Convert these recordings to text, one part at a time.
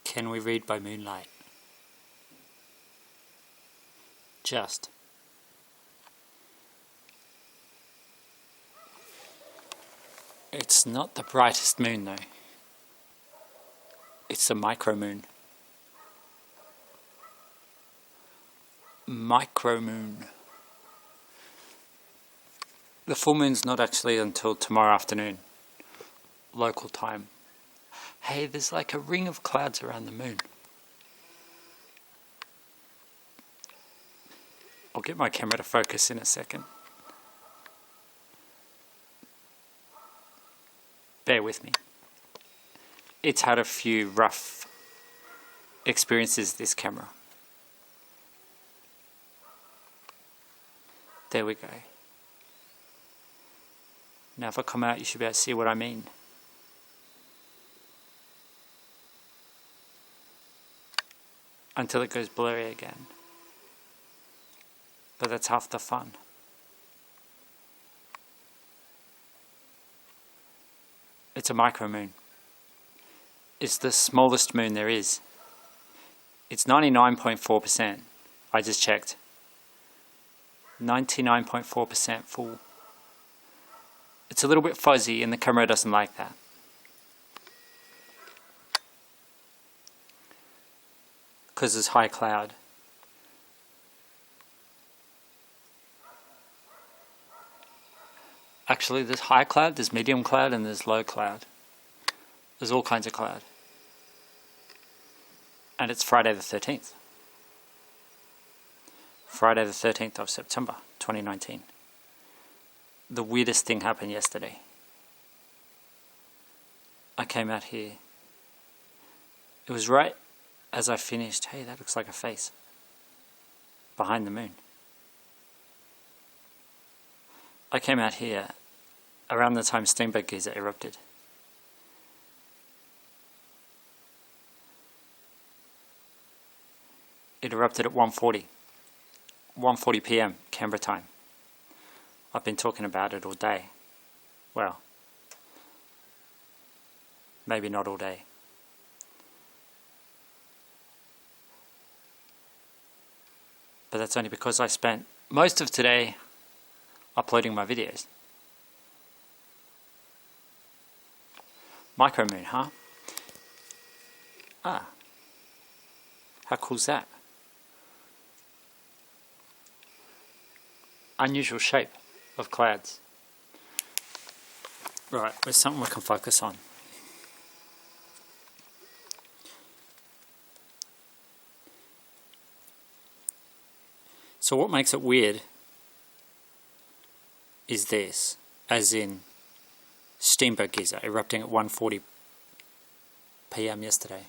Can we read by moonlight? Just. It's not the brightest moon though. It's a micro moon. Micro moon. The full moon's not actually until tomorrow afternoon, local time. Hey, there's like a ring of clouds around the moon. I'll get my camera to focus in a second. Bear with me. It's had a few rough experiences, this camera. There we go. Now if I come out, you should be able to see what I mean. Until it goes blurry again. But that's half the fun. It's a micro moon. It's the smallest moon there is. It's 99.4%. I just checked. 99.4% full. It's a little bit fuzzy and the camera doesn't like that. Because there's high cloud. Actually, there's high cloud, there's medium cloud, and there's low cloud. There's all kinds of cloud. And it's Friday the 13th. Friday the 13th of September, 2019. The weirdest thing happened yesterday. I came out here. It was right as I finished. Hey, that looks like a face. Behind the moon. I came out here around the time Steamboat Geyser erupted. It erupted at 1:40 p.m. Canberra time. I've been talking about it all day. Well, maybe not all day. But that's only because I spent most of today uploading my videos. Micromoon, huh? Ah. How cool's that? Unusual shape of clouds. Right, there's something we can focus on. So what makes it weird is this, as in Steamboat Geyser erupting at 1:40 p.m. yesterday.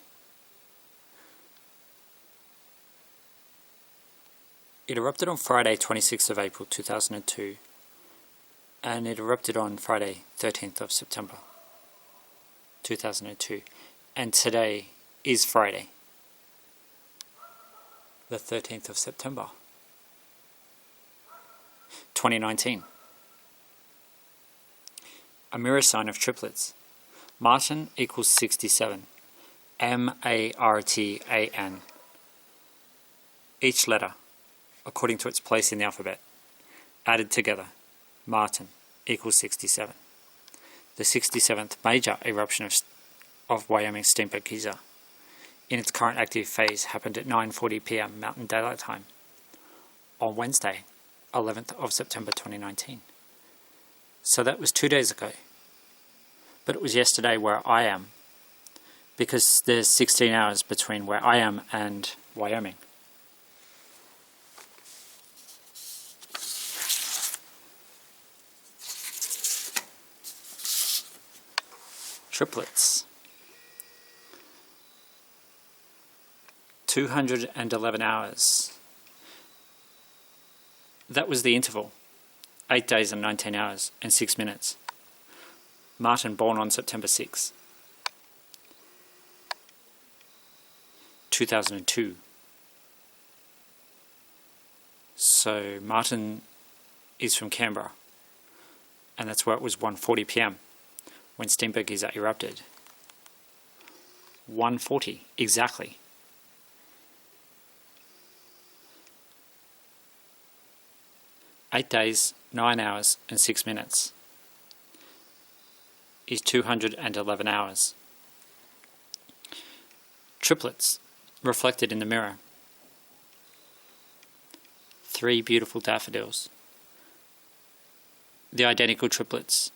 It erupted on Friday 26th of April 2002 and it erupted on Friday 13th of September 2002 and today is Friday the 13th of September 2019. A mirror sign of triplets. Martan equals 67. M-A-R-T-A-N. Each letter, according to its place in the alphabet, added together, Martan equals 67. The 67th major eruption of Wyoming Steamboat Geyser, in its current active phase, happened at 9:40 p.m. Mountain Daylight Time on Wednesday, 11th of September 2019. So that was 2 days ago. But it was yesterday where I am, because there's 16 hours between where I am and Wyoming. Triplets. 211 hours. That was the interval. 8 days and 19 hours and 6 minutes. Martan born on September 6, 2002. So Martan is from Canberra, and that's where it was 1:40 p.m. when Steamboat Geyser erupted. 1:40 exactly. Eight days, 9 hours and 6 minutes is 211 hours. Triplets reflected in the mirror. 3 beautiful daffodils. The identical triplets,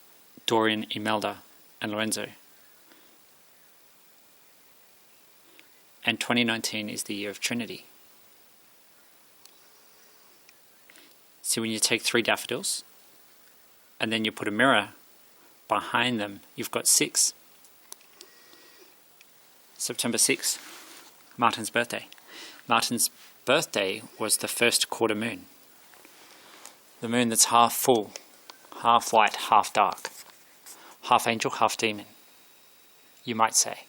Dorian, Imelda and Lorenzo. And 2019 is the year of Trinity. So when you take 3 daffodils and then you put a mirror behind them, you've got 6. September 6th, Martan's birthday. Martan's birthday was the first quarter moon. The moon that's half full, half light, half dark. Half angel, half demon, you might say.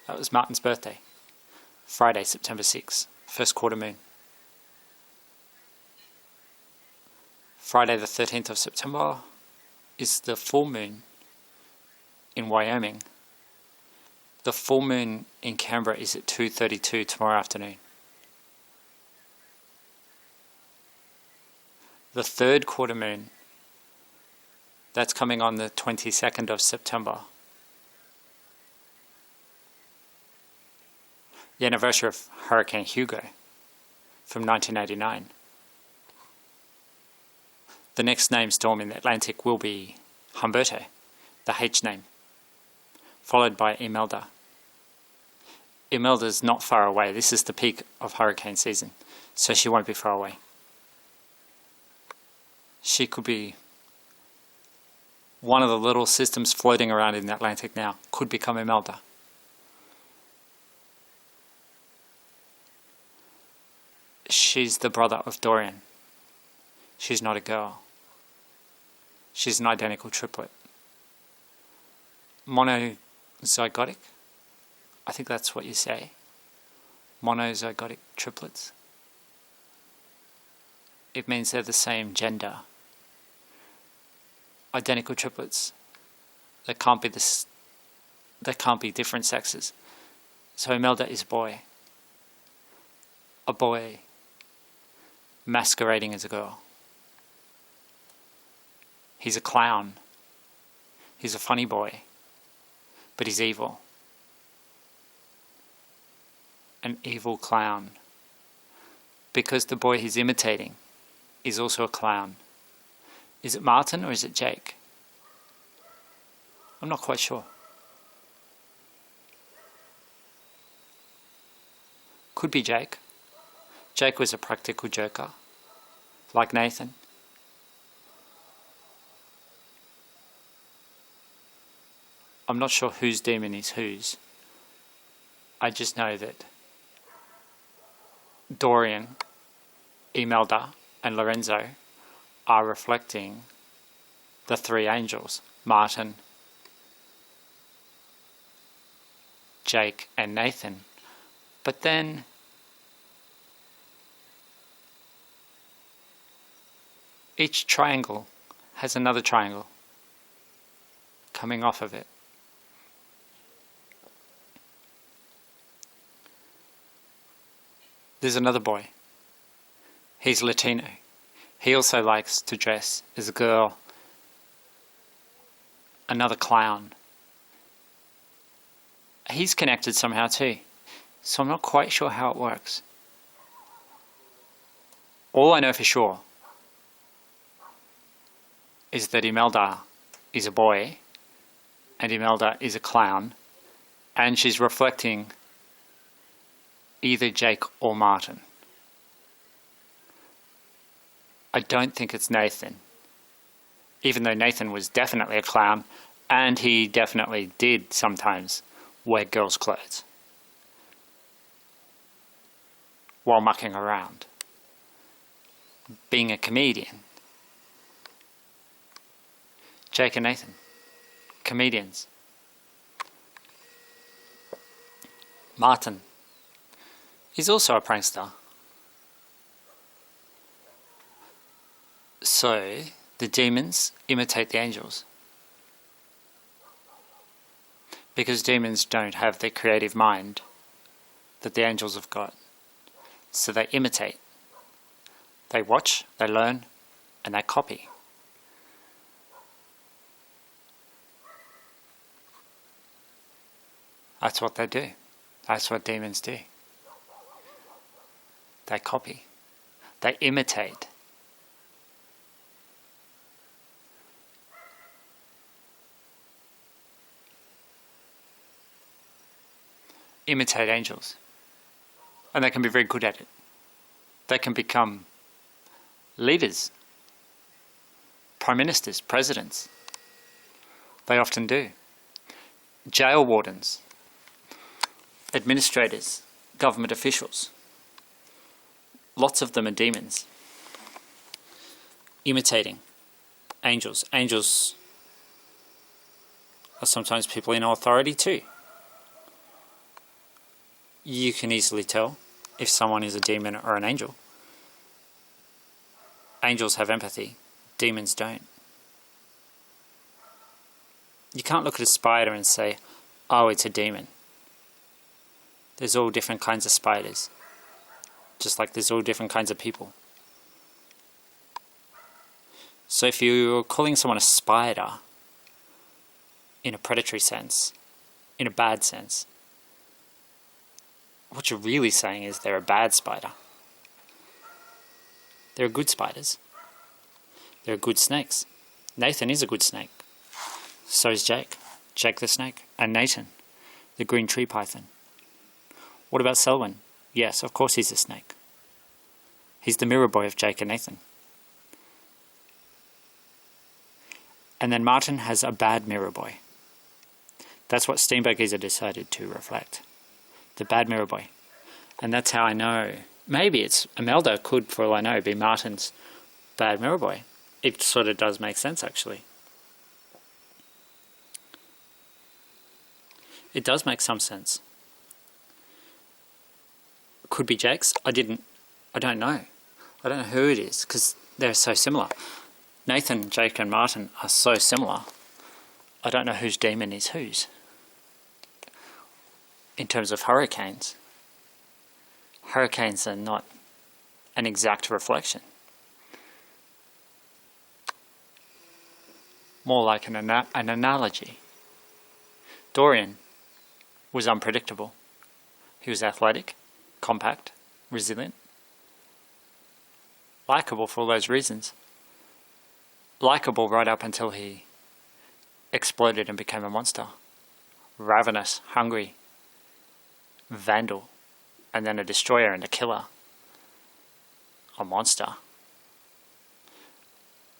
That was Martan's birthday. Friday, September 6th, first quarter moon. Friday the 13th of September is the full moon in Wyoming. The full moon in Canberra is at 2:32 tomorrow afternoon. The third quarter moon, that's coming on the 22nd of September. The anniversary of Hurricane Hugo from 1989. The next named storm in the Atlantic will be Humberto, the H name, followed by Imelda. Imelda's not far away. This is the peak of hurricane season, so she won't be far away. She could be one of the little systems floating around in the Atlantic now. Could become Imelda. She's the brother of Dorian. She's not a girl. She's an identical triplet. Monozygotic? I think that's what you say. Monozygotic triplets. It means they're the same gender. Identical triplets. They can't be different sexes. So Imelda is a boy. A boy masquerading as a girl. He's a clown. He's a funny boy. But he's evil. An evil clown. Because the boy he's imitating is also a clown. Is it Martan or is it Jake? I'm not quite sure. Could be Jake. Jake was a practical joker, like Nathan. I'm not sure whose demon is whose. I just know that Dorian, Imelda and Lorenzo are reflecting the 3 angels, Martan, Jake and Nathan. But then each triangle has another triangle coming off of it. There's another boy. He's Latino. He also likes to dress as a girl. Another clown. He's connected somehow too. So I'm not quite sure how it works. All I know for sure is that Imelda is a boy and Imelda is a clown, and she's reflecting either Jake or Martan. I don't think it's Nathan, even though Nathan was definitely a clown and he definitely did sometimes wear girls' clothes while mucking around, being a comedian. Jake and Nathan, comedians. Martan is also a prankster. So the demons imitate the angels. Because demons don't have the creative mind that the angels have got. So they imitate. They watch, they learn, and they copy. That's what they do. That's what demons do. They copy. They imitate. Imitate angels. And they can be very good at it. They can become leaders, prime ministers, presidents. They often do. Jail wardens, administrators, government officials. Lots of them are demons. Imitating angels. Angels are sometimes people in authority too. You can easily tell if someone is a demon or an angel. Angels have empathy, demons don't. You can't look at a spider and say, oh, it's a demon. There's all different kinds of spiders, just like there's all different kinds of people. So if you're calling someone a spider in a predatory sense, in a bad sense, what you're really saying is they're a bad spider. They're good spiders. They're good snakes. Nathan is a good snake. So is Jake. Jake the snake. And Nathan, the green tree python. What about Selwynne? Yes, of course he's a snake. He's the mirror boy of Jake and Nathan. And then Martan has a bad mirror boy. That's what Steamboat Geyser decided to reflect. The bad mirror boy. And that's how I know. Maybe it's Imelda could, for all I know, be Martan's bad mirror boy. It sort of does make sense, actually. It does make some sense. Could be Jake's. I don't know. I don't know who it is, because they're so similar. Nathan, Jake and Martan are so similar. I don't know whose demon is whose. In terms of hurricanes. Hurricanes are not an exact reflection. More like an analogy. Dorian was unpredictable. He was athletic, compact, resilient, likeable for all those reasons. Likeable right up until he exploded and became a monster. Ravenous, hungry, vandal, and then a destroyer and a killer. A monster.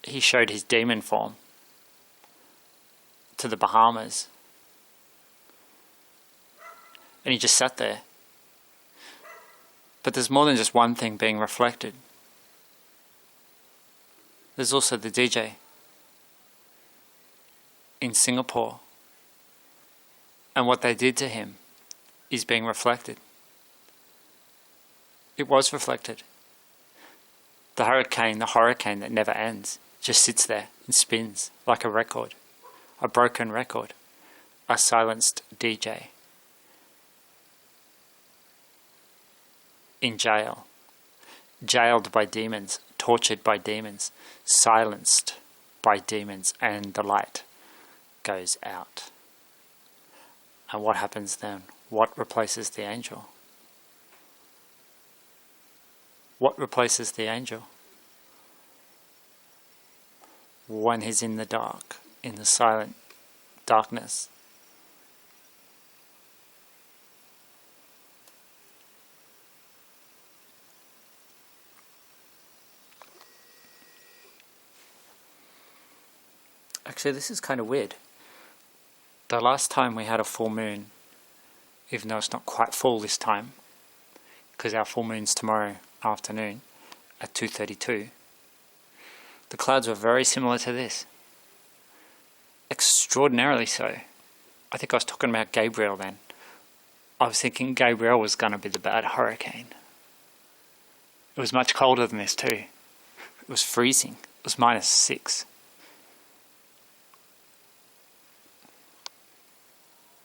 He showed his demon form to the Bahamas. And he just sat there. But there's more than just one thing being reflected. There's also the DJ in Singapore. And what they did to him is being reflected. It was reflected. The hurricane that never ends, just sits there and spins like a record. A broken record. A silenced DJ. In jail. Jailed by demons. Tortured by demons. Silenced by demons. And the light goes out. And what happens then? What replaces the angel? What replaces the angel? When he's in the dark, in the silent darkness. Actually, this is kind of weird. The last time we had a full moon, even though it's not quite full this time, because our full moon's tomorrow afternoon at 2:32, the clouds were very similar to this. Extraordinarily so. I think I was talking about Gabriel then. I was thinking Gabriel was going to be the bad hurricane. It was much colder than this too. It was freezing. It was -6.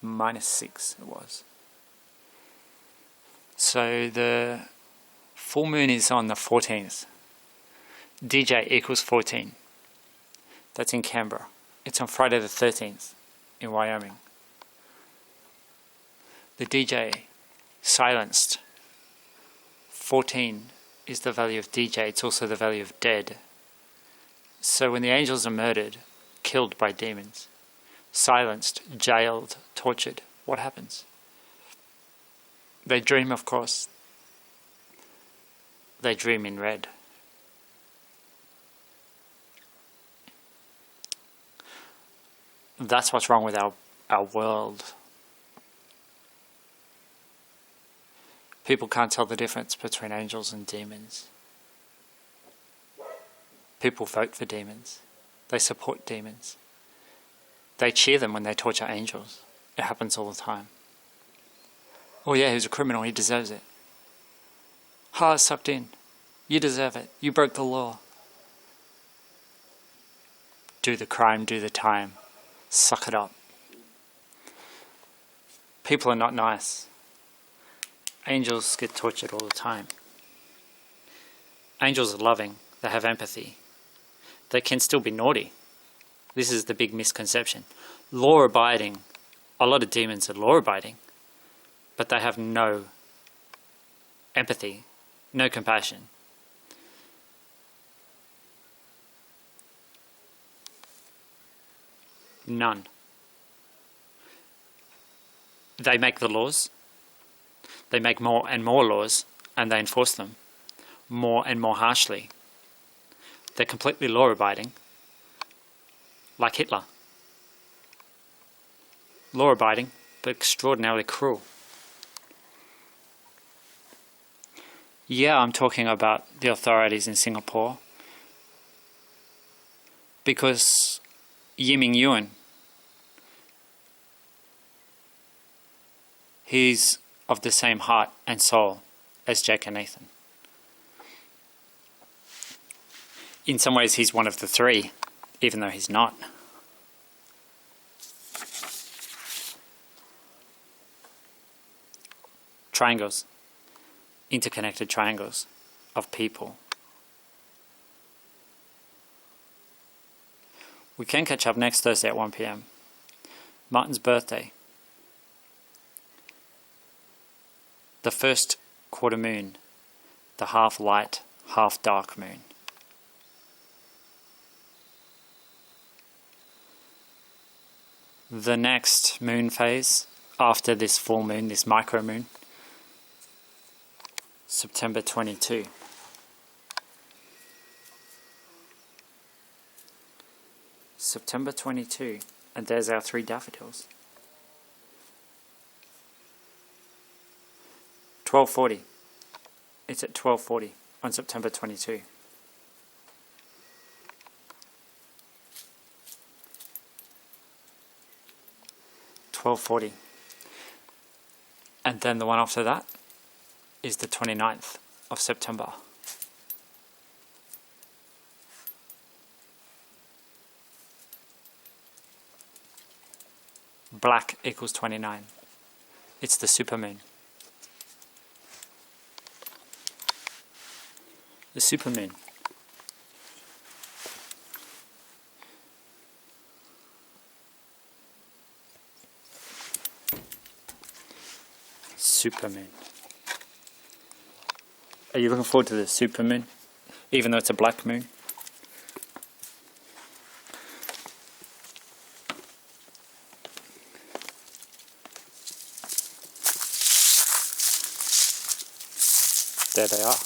-6 it was. So the full moon is on the 14th. DJ equals 14. That's in Canberra. It's on Friday the 13th in Wyoming. The DJ silenced. 14 is the value of DJ. It's also the value of dead. So when the angels are murdered, killed by demons, silenced, jailed, tortured, what happens? They dream, of course. They dream in red. That's what's wrong with our world. People can't tell the difference between angels and demons. People vote for demons. They support demons. They cheer them when they torture angels. It happens all the time. Oh yeah, he's a criminal, he deserves it. Ha, sucked in. You deserve it. You broke the law. Do the crime, do the time. Suck it up. People are not nice. Angels get tortured all the time. Angels are loving. They have empathy. They can still be naughty. This is the big misconception. Law-abiding. A lot of demons are law-abiding, but they have no empathy, no compassion. None. They make the laws. They make more and more laws, and they enforce them more and more harshly. They're completely law-abiding, like Hitler. Law-abiding, but extraordinarily cruel. Yeah, I'm talking about the authorities in Singapore, because Yiming Yuan, he's of the same heart and soul as Jake and Nathan. In some ways, he's one of the three, even though he's not. Triangles, interconnected triangles of people. We can catch up next Thursday at 1 PM. Martan's birthday. The first quarter moon, the half light, half dark moon. The next moon phase after this full moon, this micro moon, September 22. September 22, and there's our 3 daffodils. 12:40. It's at 12:40 on September 22. $12:40. And then the one after that is the 29th of September. Black equals 29. It's the supermoon. The supermoon. Supermoon. Are you looking forward to the supermoon, even though it's a black moon? There they are.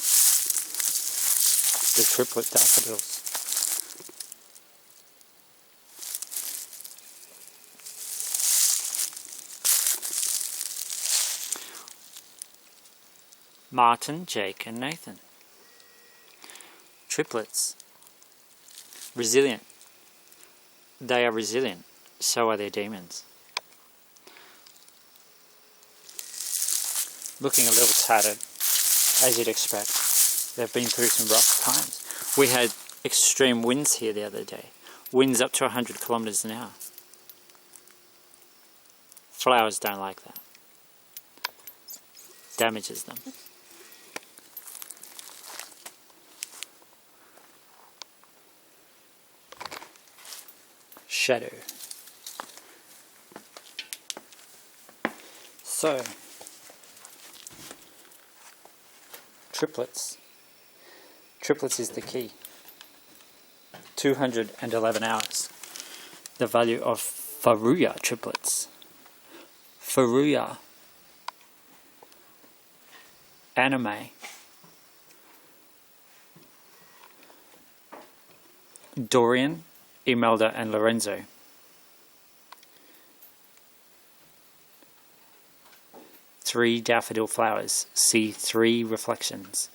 The triplet daffodils. Martan, Jake, and Nathan. Triplets. Resilient. They are resilient. So are their demons. Looking a little tattered, as you'd expect. They've been through some rough times. We had extreme winds here the other day. Winds up to 100 kilometers an hour. Flowers don't like that. Damages them. Shadow. So, triplets. Triplets is the key. 211 hours. The value of Faruya triplets. Faruya. Anime. Dorian, Imelda and Lorenzo. Three daffodil flowers. See 3 reflections.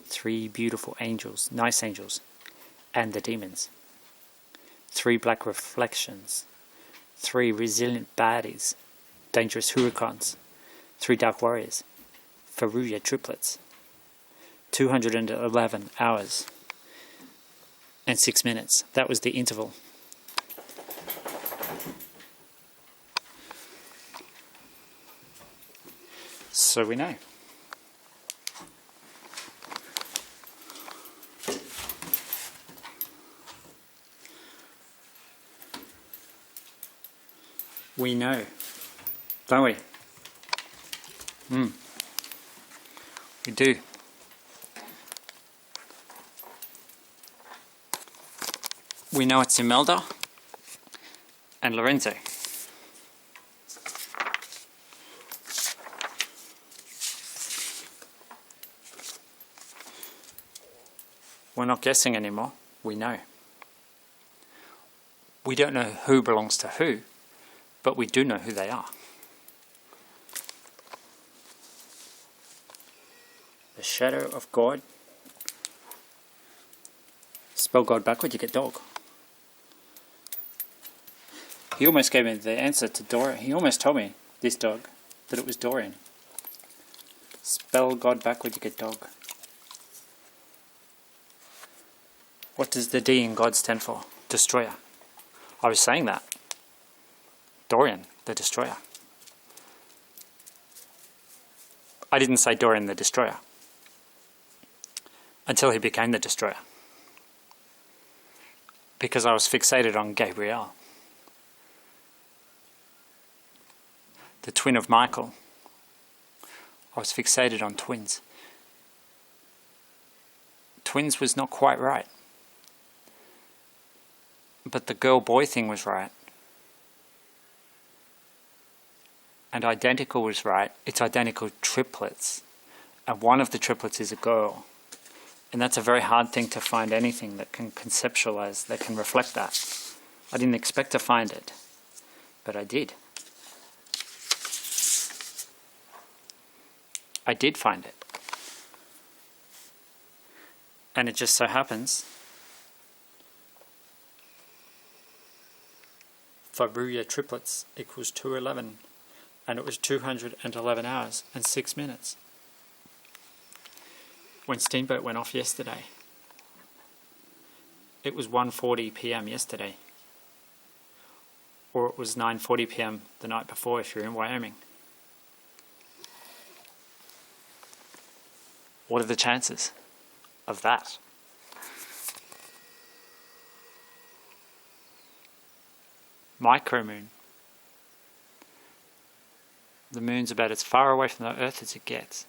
3 beautiful angels, nice angels, and the demons. 3 black reflections. 3 resilient baddies, dangerous hurricanes. 3 dark warriors. Faruya triplets. 211 hours and 6 minutes. That was the interval. So we know. We know, don't we? We do. We know it's Imelda and Lorenzo. We're not guessing anymore. We know. We don't know who belongs to who, but we do know who they are. The shadow of God. Spell God backward, you get dog. He almost gave me the answer to Dorian. He almost told me, this dog, that it was Dorian. Spell God backward, you get dog. What does the D in God stand for? Destroyer. I was saying that. Dorian, the destroyer. I didn't say Dorian the destroyer until he became the destroyer, because I was fixated on Gabriel, the twin of Michael. I was fixated on twins. Twins was not quite right, but the girl-boy thing was right. And identical was right. It's identical triplets. And one of the triplets is a girl. And that's a very hard thing to find anything that can conceptualize, that can reflect that. I didn't expect to find it, but I did. I did find it. And it just so happens Faruya triplets equals 211, and it was 211 hours and 6 minutes. When Steamboat went off yesterday, it was 1:40 p.m. yesterday, or it was 9:40 p.m. the night before if you're in Wyoming. What are the chances of that? Micromoon. The moon's about as far away from the Earth as it gets.